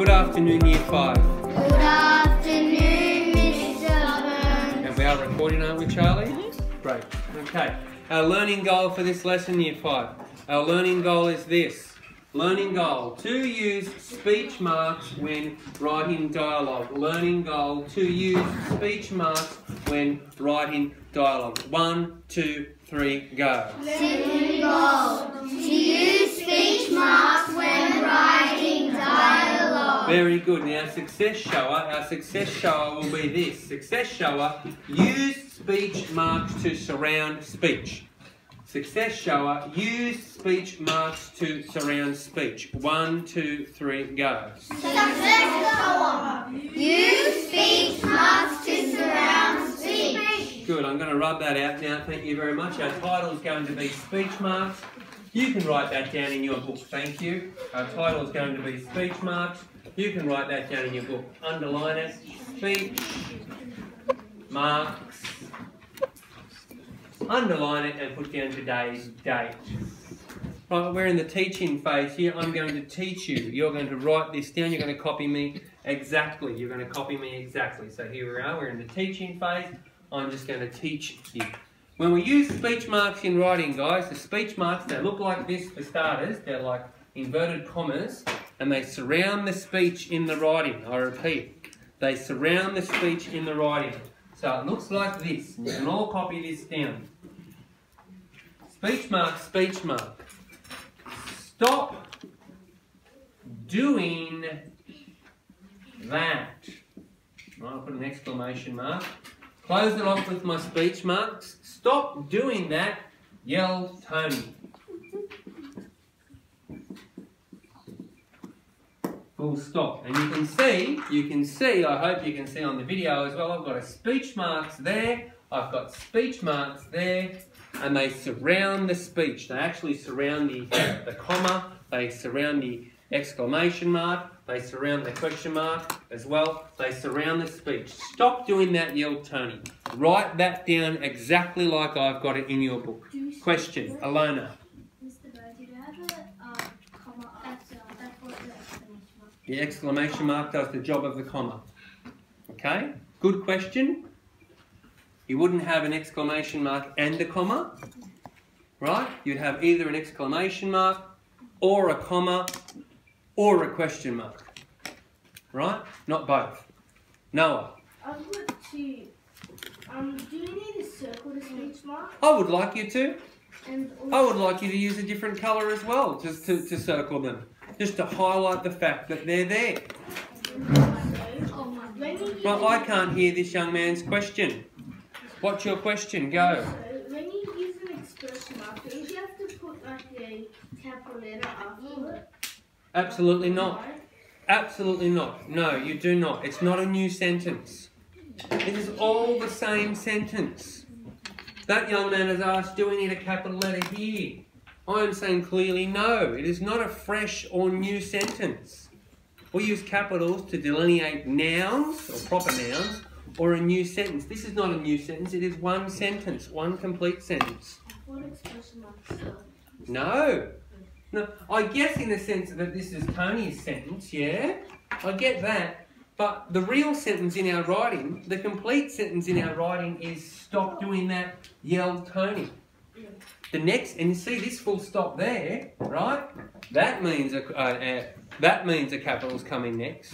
Good afternoon, Year 5. Good afternoon, Mr. Burns. And we are recording, aren't we, Charlie? Great. Okay. Our learning goal for this lesson, Year 5. Our learning goal is this. Learning goal, to use speech marks when writing dialogue. Learning goal, to use speech marks when writing dialogue. 1, 2, 3, go. Learning goal, to use speech marks when writing dialogue. Very good. Now, our success shower will be this. Success shower, use speech marks to surround speech. Success shower, use speech marks to surround speech. 1, 2, 3, go. Success shower, use speech marks to surround speech. Good, I'm going to rub that out now. Thank you very much. Our title is going to be speech marks. You can write that down in your book. Thank you. Our title is going to be speech marks. You can write that down in your book. Underline it. Speech marks. Underline it and put down today's date. Right, we're in the teaching phase here. I'm going to teach you. You're going to write this down. You're going to copy me exactly. You're going to copy me exactly. So here we are. We're in the teaching phase. I'm just going to teach you. When we use speech marks in writing, guys, the speech marks, they look like this for starters. They're like inverted commas, and they surround the speech in the writing. I repeat, they surround the speech in the writing. So it looks like this. You can all copy this down. Speech mark, speech mark. Stop doing that. Right, I'll put an exclamation mark. Close it off with my speech marks. Stop doing that, yell Tony. Full stop. And you can see, I hope you can see on the video as well, I've got a speech marks there, I've got speech marks there, and they surround the speech. They actually surround the comma, they surround the exclamation mark, they surround the question mark as well. They surround the speech. Stop doing that, yell Tony. Write that down exactly like I've got it in your book. Question, Alona. Mr. Bird, do you have a comma after the exclamation mark? The exclamation mark does the job of the comma. Okay, good question. You wouldn't have an exclamation mark and a comma, right? You'd have either an exclamation mark or a comma or a question mark, right? Not both. Noah. I've got two. Do you need a circle to speech mark? I would like you to. And I would like you to use a different colour as well, just to circle them, just to highlight the fact that they're there. Right, I can't hear this young man's question. What's your question? Go. So, when you use an expression mark, don't you have to put like a capital letter after it? Absolutely not. Absolutely not. No, you do not. It's not a new sentence. It is all the same sentence. That young man has asked, do we need a capital letter here? I am saying clearly no. It is not a fresh or new sentence. We use capitals to delineate nouns or proper nouns or a new sentence. This is not a new sentence. It is one sentence, one complete sentence. What expression marks? No. No, I guess in the sense that this is Tony's sentence, yeah? I get that. But the real sentence in our writing, the complete sentence in our writing is stop doing that, yell Tony. The next, and you see this full stop there, right? That means a capital's coming next.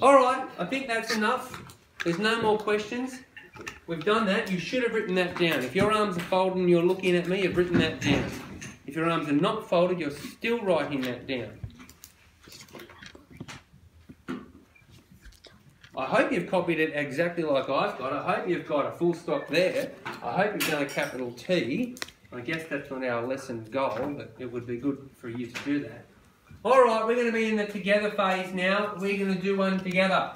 All right, I think that's enough. There's no more questions. We've done that. You should have written that down. If your arms are folded and you're looking at me, you've written that down. If your arms are not folded, you're still writing that down. I hope you've copied it exactly like I've got. I hope you've got a full stop there. I hope you've done a capital T. I guess that's not our lesson goal, but it would be good for you to do that. All right, we're going to be in the together phase now. We're going to do one together.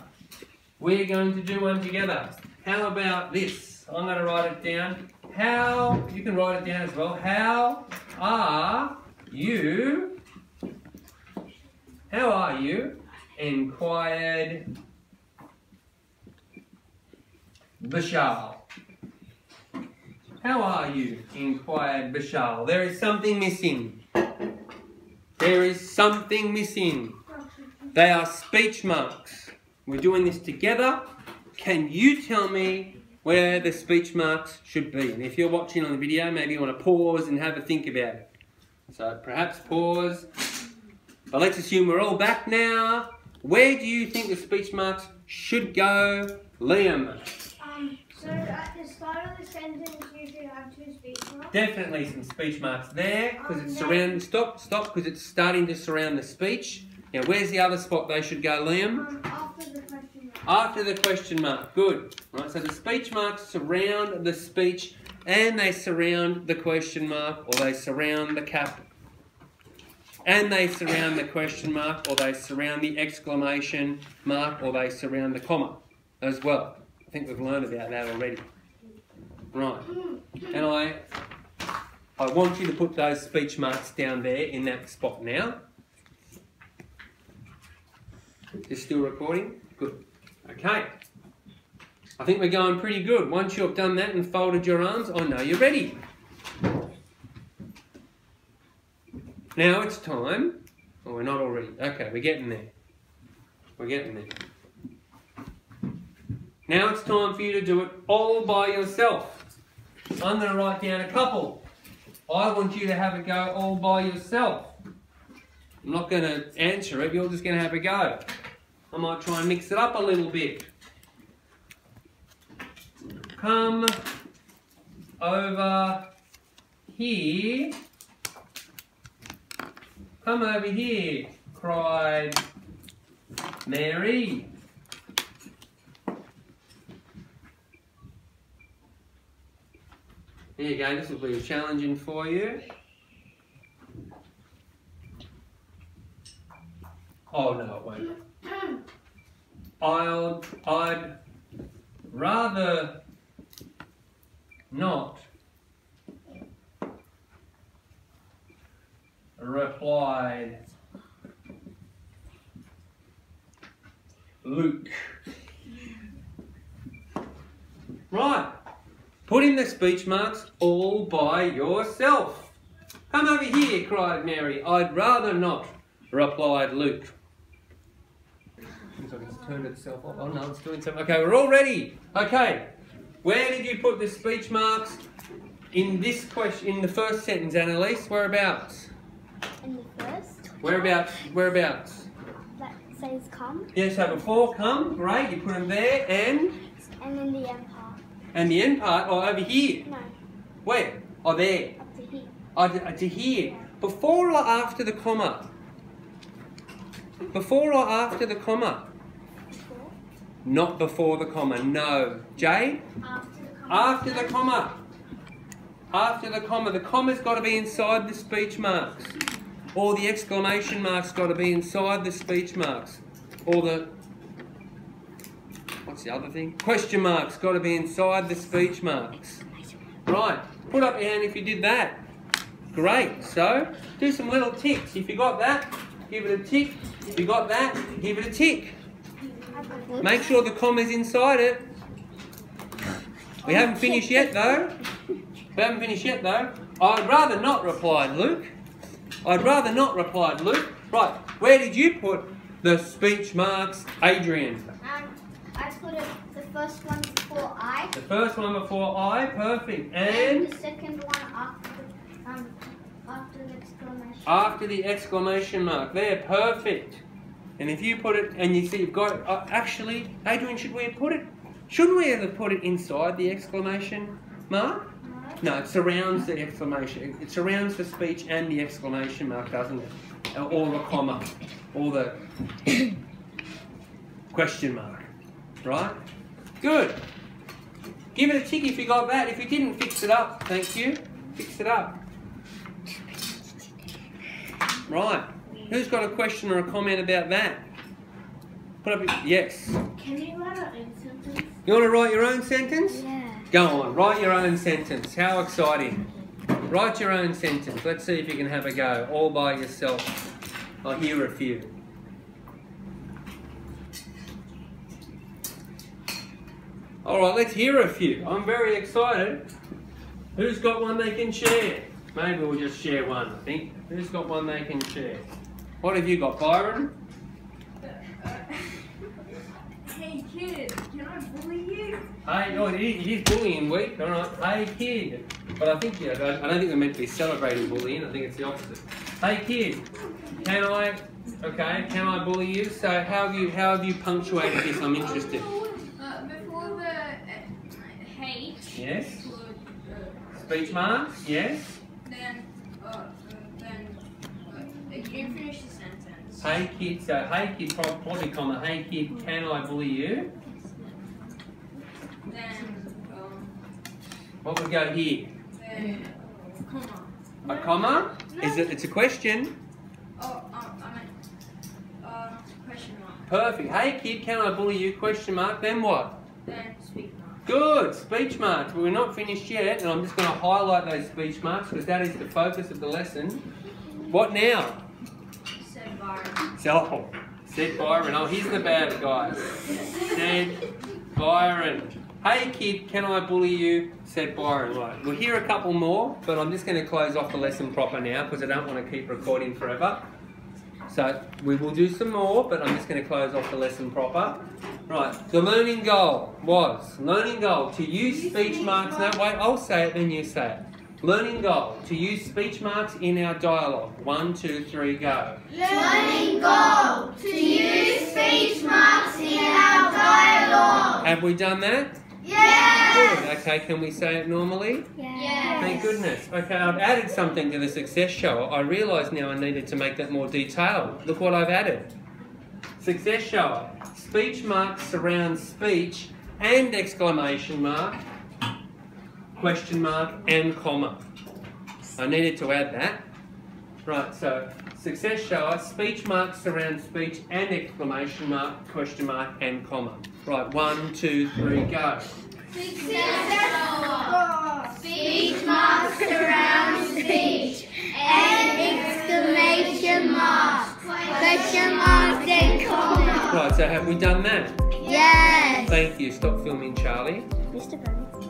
We're going to do one together. How about this? I'm going to write it down. How, you can write it down as well. How are you? How are you? Inquired Bashar. How are you? Inquired Bashar. There is something missing. There is something missing. They are speech marks. We're doing this together. Can you tell me where the speech marks should be? And if you're watching on the video, maybe you want to pause and have a think about it. So perhaps pause. But let's assume we're all back now. Where do you think the speech marks should go, Liam? So at the start of the sentence, you should have 2 speech marks. Definitely some speech marks there because it's surrounding. Stop, because it's starting to surround the speech. Now, where's the other spot they should go, Liam? After the question mark. After the question mark. Good. Right. So the speech marks surround the speech, and they surround the question mark, or they surround the cap, and they surround the question mark, or they surround the exclamation mark, or they surround the comma as well. I think we've learned about that already. Right. And I want you to put those speech marks down there in that spot now. You're still recording? Good. Okay. I think we're going pretty good. Once you've done that and folded your arms, I know you're ready. Now it's time. Oh, we're not already. Okay, we're getting there. We're getting there. Now it's time for you to do it all by yourself. I'm going to write down a couple. I want you to have a go all by yourself. I'm not going to answer it, you're just going to have a go. I might try and mix it up a little bit. Come over here. Come over here, cried Mary. There you go, this will be challenging for you. Oh no, it won't. I'd rather not, replied Luke. Right, put in the speech marks all by yourself. Come over here, cried Mary. I'd rather not, replied Luke. Looks like it's turned itself off. Oh no, it's doing something. Okay, we're all ready. Okay, where did you put the speech marks in this question, in the first sentence, Annalise? Whereabouts? In the first. Whereabouts? Whereabouts? That says come. Yeah, so before come, great, you put them there, and And then the end part. and the end part, oh, over here. No, Where? Oh, there. up to here. Oh, to here. Before or after the comma? Before or after the comma? Before. Not before the comma, no. Jay? After the comma. After the comma. The comma's got to be inside the speech marks. Or the exclamation mark's got to be inside the speech marks. Or the... What's the other thing? Question mark's got to be inside the speech marks. Right. Put up your hand if you did that. Great. So, do some little ticks. If you got that, give it a tick. If you got that, give it a tick. Make sure the comma's inside it. We haven't finished yet though. We haven't finished yet though. I'd rather not, replied Luke. I'd rather not, replied Luke. Right, where did you put the speech marks, Adrian? I put it the first one before I. The first one before I, perfect. And the second one after the exclamation. after the exclamation mark. There, perfect. And if you put it, and you see you've got it, actually, Adrian, shouldn't we have put it inside the exclamation mark? No, it surrounds the exclamation. It surrounds the speech and the exclamation mark, doesn't it? Or the comma, or the question mark, right? Good. Give it a tick if you got that. If you didn't, fix it up. Thank you. Fix it up. Right. Who's got a question or a comment about that? Put up. Yes. Can you write our own sentence? You want to write your own sentence? Yeah. Go on, write your own sentence. How exciting. Write your own sentence. Let's see if you can have a go, all by yourself. I'll hear a few. Alright, let's hear a few. I'm very excited. Who's got one they can share? Maybe we'll just share one, I think. Who's got one they can share? What have you got, Byron? kid, can I bully you? Hey, oh, it is bullying week, alright. Hey kid. But I think, yeah, I don't think we're meant to be celebrating bullying, I think it's the opposite. Hey kid, can I bully you? So how have you punctuated this? I'm interested. Before the hate. Yes. Put, Speech marks, yes. Then you didn't finish the sentence. Hey kid, so hey kid, probably comma, hey kid, can I bully you? Then What would go here? comma. A comma? Is it? It's a question. Question mark. Perfect. Hey kid, can I bully you? Question mark. Then what? Then speak mark. Good. Speech marks. But we're not finished yet, and I'm just going to highlight those speech marks because that is the focus of the lesson. What now? Said Byron. So, said Byron. Oh, here's the bad guy. Said Byron. Hey kid, can I bully you? Said Byron. Right. We'll hear a couple more, but I'm just going to close off the lesson proper now because I don't want to keep recording forever. So we will do some more, but I'm just going to close off the lesson proper. Right. The learning goal was to use speech marks. No, wait. I'll say it, then you say it. Learning goal to use speech marks in our dialogue. 1, 2, 3, go. Learning goal to use speech marks in our dialogue. Have we done that? Yes. Good. Okay, can we say it normally? Yes. Thank goodness. Okay, I've added something to the success shower. I realise now I needed to make that more detailed. Look what I've added. Success shower. Speech marks surround speech and exclamation mark, question mark and comma. I needed to add that. Right, so success shower, speech marks surround speech and exclamation mark, question mark and comma. Right, 1, 2, 3, go. Speech marks surround speech and exclamation marks, question marks and comma. Right, so have we done that? Yes. Thank you. Stop filming, Charlie. Mr. Burns.